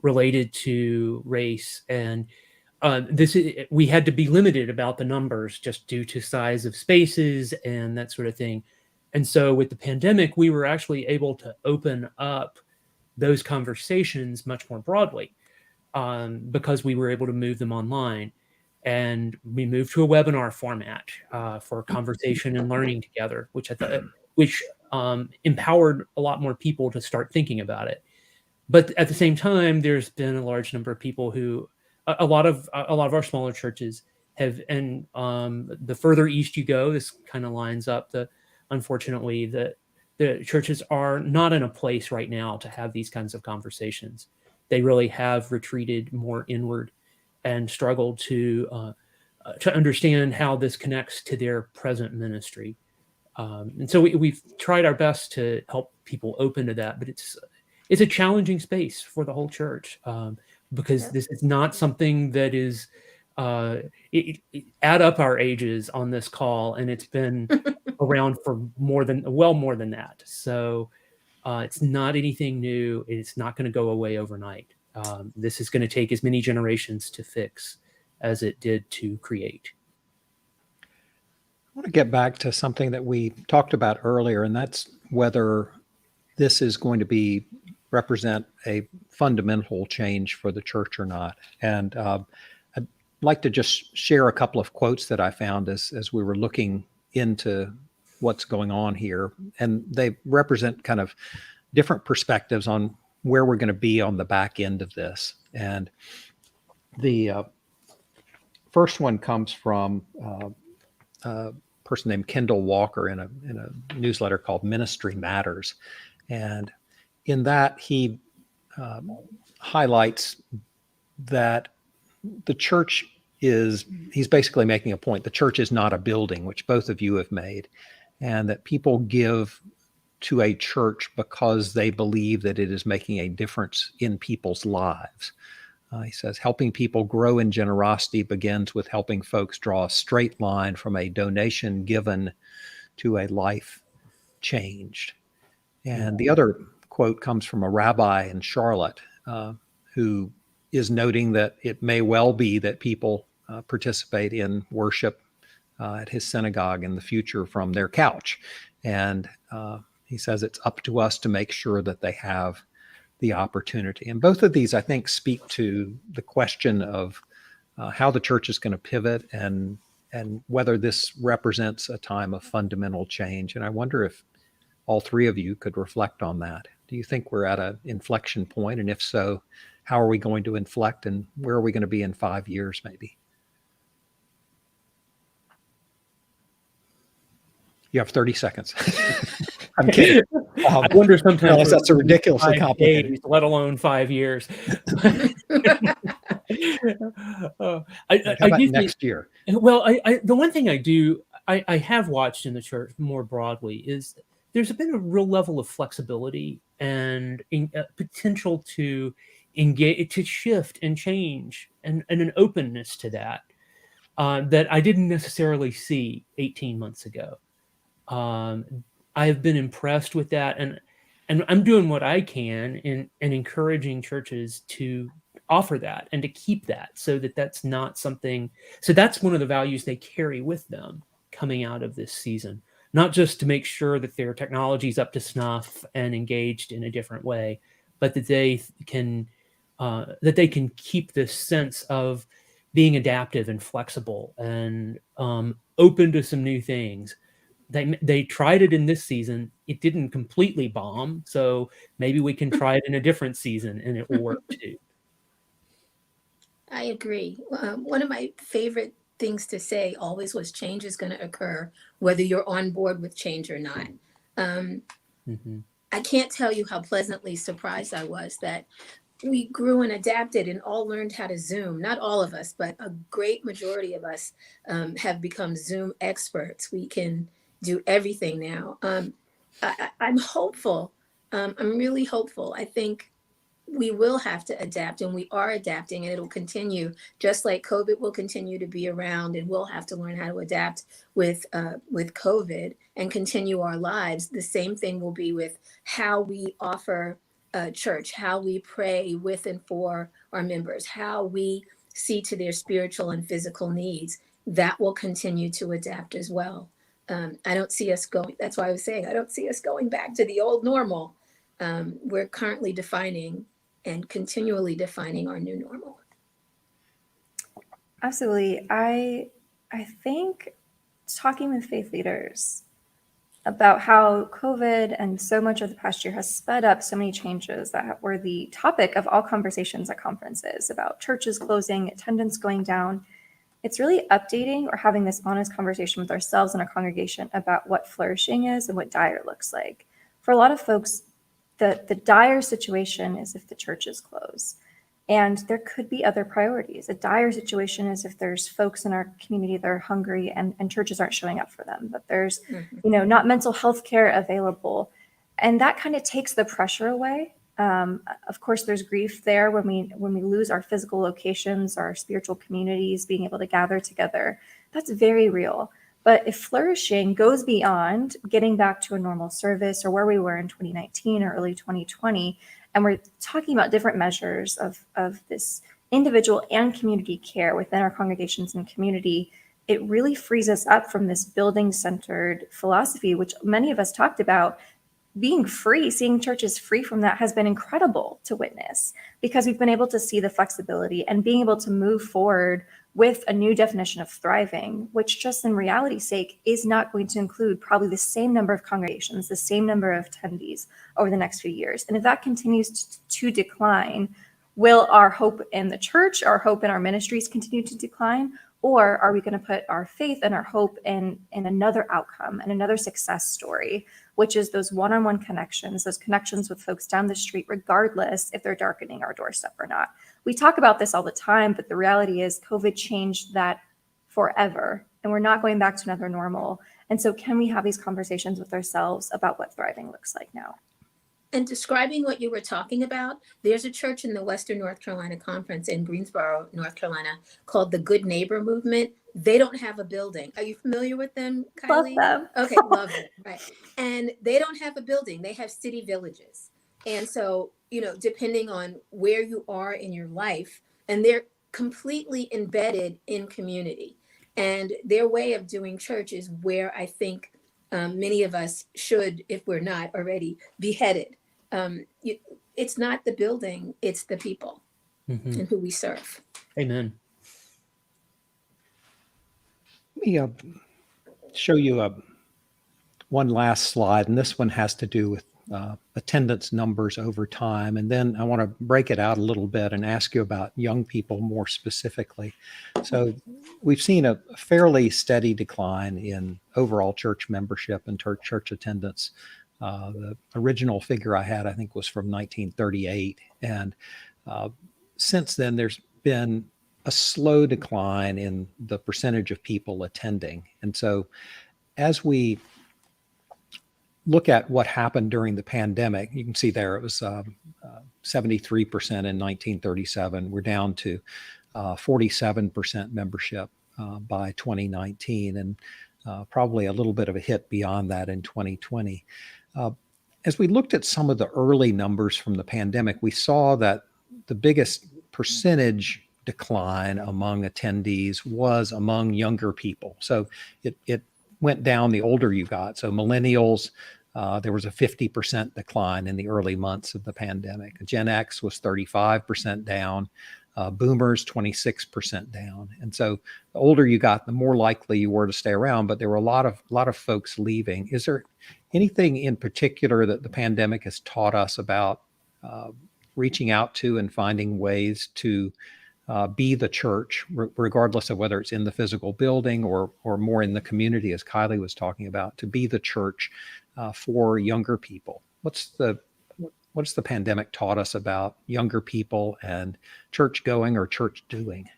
Speaker 3: related to race, and we had to be limited about the numbers just due to size of spaces and that sort of thing. And so with the pandemic, we were actually able to open up those conversations much more broadly because we were able to move them online. And we moved to a webinar format for conversation and learning together, which empowered a lot more people to start thinking about it. But at the same time, there's been a large number of people who, a lot of our smaller churches have, and the further east you go, this kind of lines up. Unfortunately, the churches are not in a place right now to have these kinds of conversations. They really have retreated more inward and struggled to understand how this connects to their present ministry. And so we've tried our best to help people open to that, but it's a challenging space for the whole church because this is not something that is, add up our ages on this call, and it's been around for more than that. So it's not anything new. It's not going to go away overnight. This is going to take as many generations to fix as it did to create.
Speaker 1: I want to get back to something that we talked about earlier, and that's whether this is going to represent a fundamental change for the church or not. And I'd like to just share a couple of quotes that I found as we were looking into what's going on here. And they represent kind of different perspectives on where we're going to be on the back end of this. And the first one comes from a person named Kendall Walker in a newsletter called Ministry Matters. And in that, he highlights that the church he's basically making a point. The church is not a building, which both of you have made. and that people give to a church because they believe that it is making a difference in people's lives. He says, helping people grow in generosity begins with helping folks draw a straight line from a donation given to a life changed. And the other quote comes from a rabbi in Charlotte who is noting that it may well be that people participate in worship at his synagogue in the future from their couch. And he says it's up to us to make sure that they have the opportunity. And both of these, I think, speak to the question of how the church is going to pivot and whether this represents a time of fundamental change. And I wonder if all three of you could reflect on that. Do you think we're at an inflection point? And if so, how are we going to inflect, and where are we going to be in 5 years, maybe? You have 30 seconds. I'm kidding.
Speaker 3: I wonder sometimes
Speaker 1: that's a ridiculously
Speaker 3: 5
Speaker 1: complicated.
Speaker 3: days, let alone 5 years.
Speaker 1: How about next year?
Speaker 3: Well, the one thing I have watched in the church more broadly is there's been a real level of flexibility and potential to engage, to shift and change, and an openness to that that I didn't necessarily see 18 months ago. I have been impressed with that, and I'm doing what I can in encouraging churches to offer that and to keep that, so that that's not something. So that's one of the values they carry with them coming out of this season, not just to make sure that their technology is up to snuff and engaged in a different way, but that they can keep this sense of being adaptive and flexible and open to some new things. They tried it in this season. It didn't completely bomb. So maybe we can try it in a different season and it will work too.
Speaker 4: I agree. One of my favorite things to say always was change is going to occur, whether you're on board with change or not. I can't tell you how pleasantly surprised I was that we grew and adapted and all learned how to Zoom. Not all of us, but a great majority of us have become Zoom experts. We can do everything now. I'm hopeful. I'm really hopeful. I think we will have to adapt, and we are adapting, and it'll continue. Just like COVID will continue to be around, and we'll have to learn how to adapt with COVID and continue our lives. The same thing will be with how we offer church, how we pray with and for our members, how we see to their spiritual and physical needs. That will continue to adapt as well. I don't see us going. That's why I was saying I don't see us going back to the old normal. We're currently defining and continually defining our new normal.
Speaker 2: Absolutely. I think talking with faith leaders about how COVID and so much of the past year has sped up so many changes that were the topic of all conversations at conferences about churches closing, attendance going down. It's really updating or having this honest conversation with ourselves and our congregation about what flourishing is and what dire looks like. For a lot of folks, the dire situation is if the churches close. And there could be other priorities. A dire situation is if there's folks in our community that are hungry and churches aren't showing up for them, that there's, not mental health care available. And that kind of takes the pressure away. Of course, there's grief there when we lose our physical locations, our spiritual communities, being able to gather together. That's very real. But if flourishing goes beyond getting back to a normal service or where we were in 2019 or early 2020, and we're talking about different measures of this individual and community care within our congregations and community, it really frees us up from this building-centered philosophy, which many of us talked about. Being free, seeing churches free from that has been incredible to witness, because we've been able to see the flexibility and being able to move forward with a new definition of thriving, which just in reality's sake is not going to include probably the same number of congregations, the same number of attendees over the next few years. And if that continues to decline, will our hope in the church, our hope in our ministries continue to decline? Or are we going to put our faith and our hope in another outcome and another success story, which is those one-on-one connections, those connections with folks down the street, regardless if they're darkening our doorstep or not? We talk about this all the time, but the reality is COVID changed that forever, and we're not going back to another normal. And so can we have these conversations with ourselves about what thriving looks like now?
Speaker 4: And describing what you were talking about, there's a church in the Western North Carolina Conference in Greensboro, North Carolina, called the Good Neighbor Movement. They don't have a building. Are you familiar with them, Kylie?
Speaker 2: Love them.
Speaker 4: Okay, love it. Right. And they don't have a building. They have city villages. And so, depending on where you are in your life, and they're completely embedded in community. And their way of doing church is where I think many of us should, if we're not already, be headed. It's not the building, it's the people and who we serve.
Speaker 3: Amen.
Speaker 1: Let me show you one last slide, and this one has to do with attendance numbers over time. And then I want to break it out a little bit and ask you about young people more specifically. So we've seen a fairly steady decline in overall church membership and church attendance. The original figure I had, I think, was from 1938. And since then, there's been a slow decline in the percentage of people attending. And so as we look at what happened during the pandemic, you can see there it was 73% in 1937. We're down to 47% membership by 2019, and probably a little bit of a hit beyond that in 2020. As we looked at some of the early numbers from the pandemic, we saw that the biggest percentage decline among attendees was among younger people. So it went down the older you got. So millennials, there was a 50% decline in the early months of the pandemic. Gen X was 35% down. Boomers, 26% down. And so the older you got, the more likely you were to stay around, but there were a lot of folks leaving. Is there anything in particular that the pandemic has taught us about reaching out to and finding ways to be the church, regardless of whether it's in the physical building or more in the community, as Kylie was talking about, to be the church for younger people? What's the pandemic taught us about younger people and church going or church doing?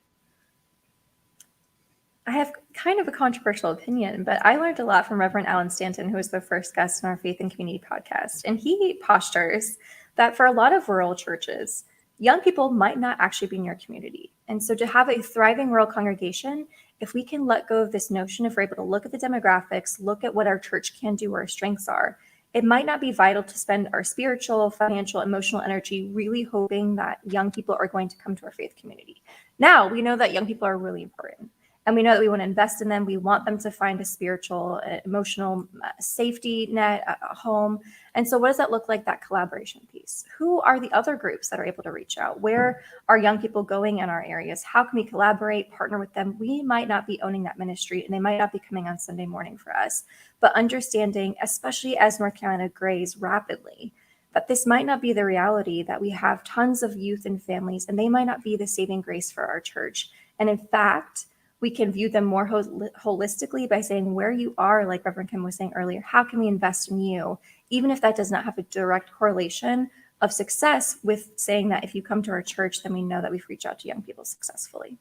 Speaker 2: I have kind of a controversial opinion, but I learned a lot from Reverend Alan Stanton, who was the first guest in our Faith and Community podcast. And he postures that for a lot of rural churches, young people might not actually be in your community. And so to have a thriving rural congregation, if we can let go of this notion, if we're able to look at the demographics, look at what our church can do, where our strengths are, it might not be vital to spend our spiritual, financial, emotional energy really hoping that young people are going to come to our faith community. Now, we know that young people are really important. And we know that we want to invest in them. We want them to find a spiritual, emotional safety net, a home. And so what does that look like, that collaboration piece? Who are the other groups that are able to reach out? Where are young people going in our areas? How can we collaborate, partner with them? We might not be owning that ministry, and they might not be coming on Sunday morning for us. But understanding, especially as North Carolina grays rapidly, that this might not be the reality, that we have tons of youth and families, and they might not be the saving grace for our church. And in fact, we can view them more holistically by saying where you are, like Reverend Kim was saying earlier, how can we invest in you? Even if that does not have a direct correlation of success with saying that if you come to our church, then we know that we've reached out to young people successfully.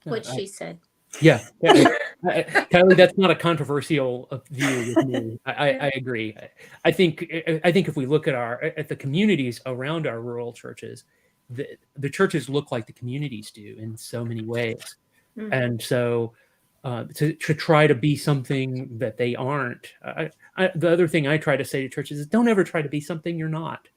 Speaker 4: What she said.
Speaker 3: Yeah. Kylie, that's not a controversial view with me. I agree. I think if we look at the communities around our rural churches, the churches look like the communities do in so many ways. Mm-hmm. And so to try to be something that they aren't. The other thing I try to say to churches is don't ever try to be something you're not.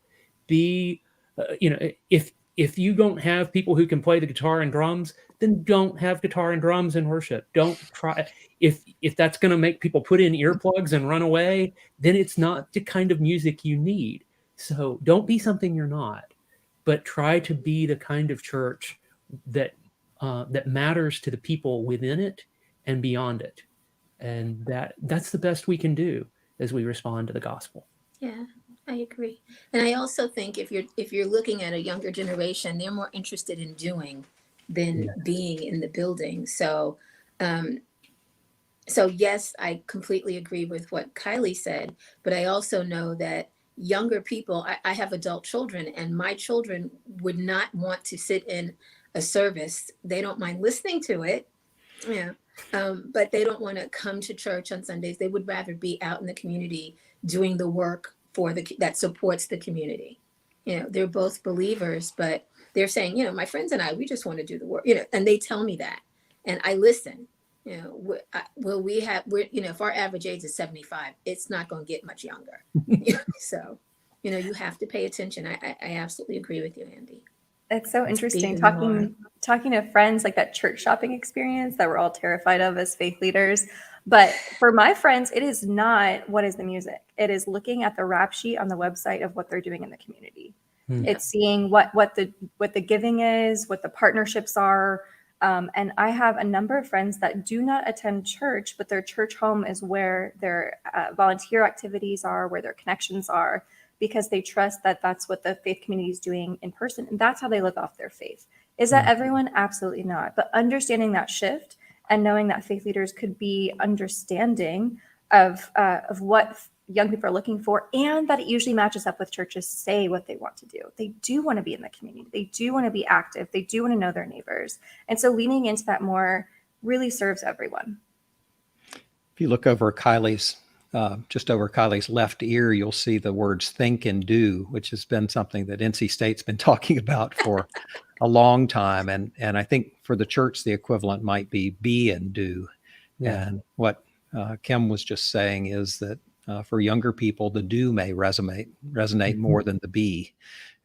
Speaker 3: Be, if you don't have people who can play the guitar and drums, then don't have guitar and drums in worship. Don't try. If that's going to make people put in earplugs and run away, then it's not the kind of music you need. So don't be something you're not. But try to be the kind of church that matters to the people within it and beyond it, and that's the best we can do as we respond to the gospel.
Speaker 4: Yeah, I agree, and I also think if you're looking at a younger generation, they're more interested in doing than being in the building. So yes, I completely agree with what Kylie said, but I also know that younger people, I have adult children, and my children would not want to sit in a service, they don't mind listening to it. Yeah. But they don't want to come to church on Sundays. They would rather be out in the community doing the work that supports the community. They're both believers, but they're saying, my friends and I, we just want to do the work, and they tell me that, and I listen. If our average age is 75, it's not going to get much younger. So, you have to pay attention. I absolutely agree with you, Andy.
Speaker 2: It's so interesting talking to friends, like that church shopping experience that we're all terrified of as faith leaders. But for my friends, it is not what is the music. It is looking at the rap sheet on the website of what they're doing in the community. It's seeing what the giving is, what the partnerships are. And I have a number of friends that do not attend church, but their church home is where their volunteer activities are, where their connections are, because they trust that that's what the faith community is doing in person. And that's how they live off their faith. Is that everyone? Absolutely not. But understanding that shift and knowing that faith leaders could be understanding of what young people are looking for, and that it usually matches up with churches say what they want to do. They do want to be in the community. They do want to be active. They do want to know their neighbors. And so leaning into that more really serves everyone.
Speaker 1: If you look over Kylie's, just over Kylie's left ear, you'll see the words think and do, which has been something that NC State's been talking about for a long time. And I think for the church, the equivalent might be and do. Yeah. And what Kim was just saying is that for younger people, the do may resonate more than the be.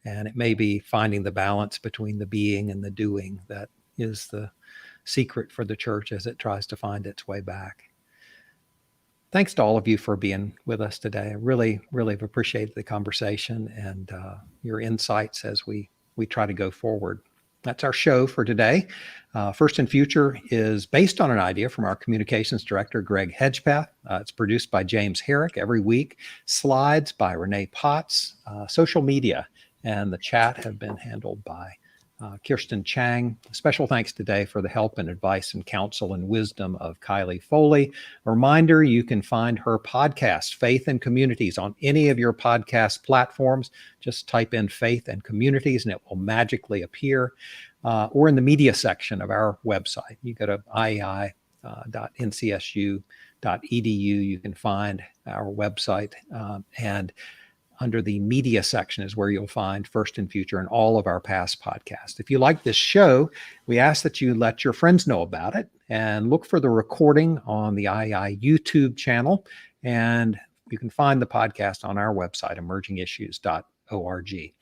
Speaker 1: And it may be finding the balance between the being and the doing that is the secret for the church as it tries to find its way back. Thanks to all of you for being with us today. I really, really appreciate the conversation and your insights as we try to go forward. That's our show for today. First and Future is based on an idea from our communications director, Greg Hedgepeth. It's produced by James Herrick every week. Slides by Renee Potts. Social media and the chat have been handled by Kirsten Chang. Special thanks today for the help and advice and counsel and wisdom of Kylie Foley. A reminder, you can find her podcast, Faith and Communities, on any of your podcast platforms. Just type in Faith and Communities and it will magically appear, or in the media section of our website. You go to iei.ncsu.edu. You can find our website, and under the media section is where you'll find First and Future and all of our past podcasts. If you like this show, we ask that you let your friends know about it and look for the recording on the IEI YouTube channel. And you can find the podcast on our website, emergingissues.org.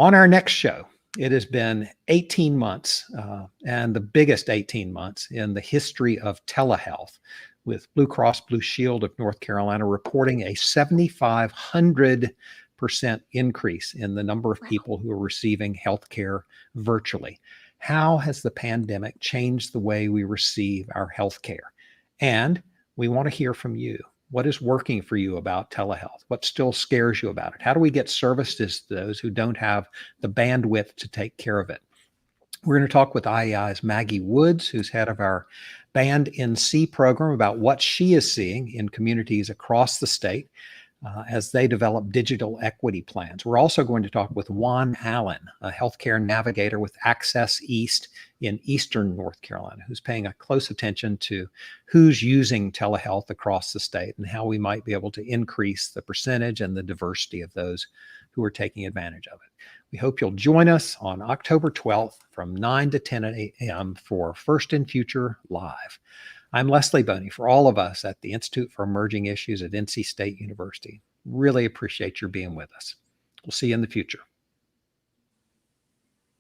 Speaker 1: On our next show, it has been 18 months and the biggest 18 months in the history of telehealth, with Blue Cross Blue Shield of North Carolina reporting a 7,500% increase in the number of people who are receiving healthcare virtually. How has the pandemic changed the way we receive our healthcare? And we want to hear from you. What is working for you about telehealth? What still scares you about it? How do we get services to those who don't have the bandwidth to take care of it? We're going to talk with IEI'S Maggie Woods, who's head of our Band NC program, about what she is seeing in communities across the state as they develop digital equity plans. We're also going to talk with Juan Allen, a healthcare navigator with Access East in Eastern North Carolina, who's paying a close attention to who's using telehealth across the state and how we might be able to increase the percentage and the diversity of those who are taking advantage of it. We hope you'll join us on October 12th from 9 to 10 a.m. for First and Future Live. I'm Leslie Boney. For all of us at the Institute for Emerging Issues at NC State University, really appreciate your being with us. We'll see you in the future.